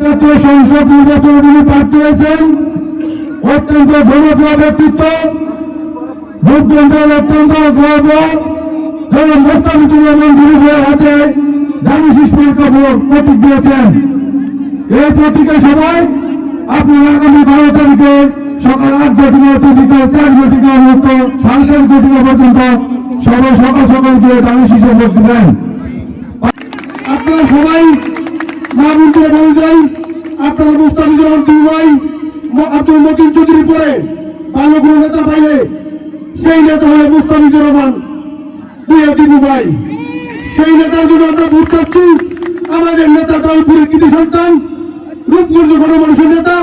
জাতীয় সংসদ নির্বাচনে যিনি প্রার্থী হয়েছেন, অত্যন্ত জনপ্রিয় ব্যক্তিত্ব, ভোটকেন্দ্রের অত্যন্ত গর্ব, যেমন মোস্তাফিজুর রহমান দিলীপের হাতে ধানের শীষ পরীক্ষা প্রতীক দিয়েছেন। এই প্রতীকে সবাই আপনারা আগামী 12 তারিখে সকাল 8টা থেকে বিকাল 4টা থেকে অন্তত 7:30 পর্যন্ত সবাই সকাল সকাল গিয়ে ধানের শীষে ভোট দিবেন। আপনারা সবাই মা বলতে বলে যাই, আপনারা মোস্তাফিজুর রহমান দিলীপ ভাই, আব্দুল মতিন চৌধুরী পরে ভালো কোনো নেতা পাইলে সেই নেতা হলো মোস্তাফিজুর রহমান দিলীপ ভাই। সেই নেতার জন্য আমরা ভোট চাচ্ছি। আমাদের নেতা দলপুরের কৃতি সন্তান, রূপগঞ্জ গণমানুষের নেতা,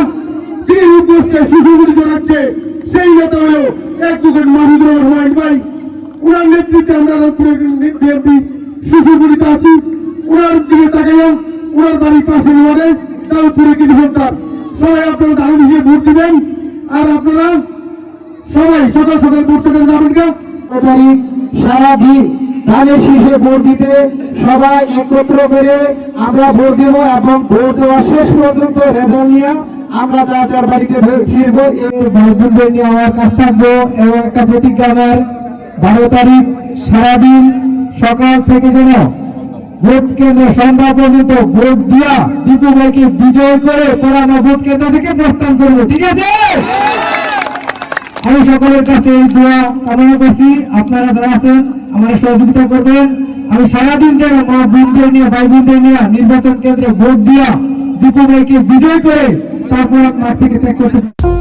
তিনি রূপগঞ্জকে সুসংগঠিত রাখছে। সেই নেতা হলো অ্যাডভোকেট মাহমুদুর রহমান হুমায়ুন ভাই। ওনার নেতৃত্বে আমরা রূপপুরের বিএনপি সুসংগঠিত আছি। ওনার দিকে তাকাইয়া ওনার বাড়ির পাশে ওয়ার্ডে দলপুরের কৃতি সন্তান সবাই আপনারা ধানের শীষে ভোট দিবেন। আর আপনারা সবাই সকাল সকাল ভোট দেবেন যাবেন কা সারাদিন ধানের শীষে ভোট দিতে সবাই একত্র করে আমরা ভোট দেবো এবং ভোট দেওয়া শেষ পর্যন্ত রেজাল্ট নিয়ে আমরা যার যার বাড়িতে ফিরবো। এর ভাইবোনদের নিয়ে আমার কাজ থাকবো এবং একটা প্রতিজ্ঞা আমার 12 তারিখ সারাদিন সকাল থেকে যেন ভোট কেন্দ্র সন্ধ্যা পর্যন্ত ভোট দিয়া দীপু ভাইকে বিজয় করে তোরা আমরা ভোট কেন্দ্র থেকে প্রস্থান করবো, ঠিক আছে? আমি সকলের কাছে এই দোয়া কামনা করছি, আপনারা যারা আছেন আমার সহযোগিতা করবেন। আমি সারাদিন যেন মা বোনদের নিয়ে ভাই বোনদের নিয়ে নির্বাচন কেন্দ্রে ভোট দিয়া দীপু ভাইকে বিজয় করে তারপর মাঠ থেকে ত্যাগ করতে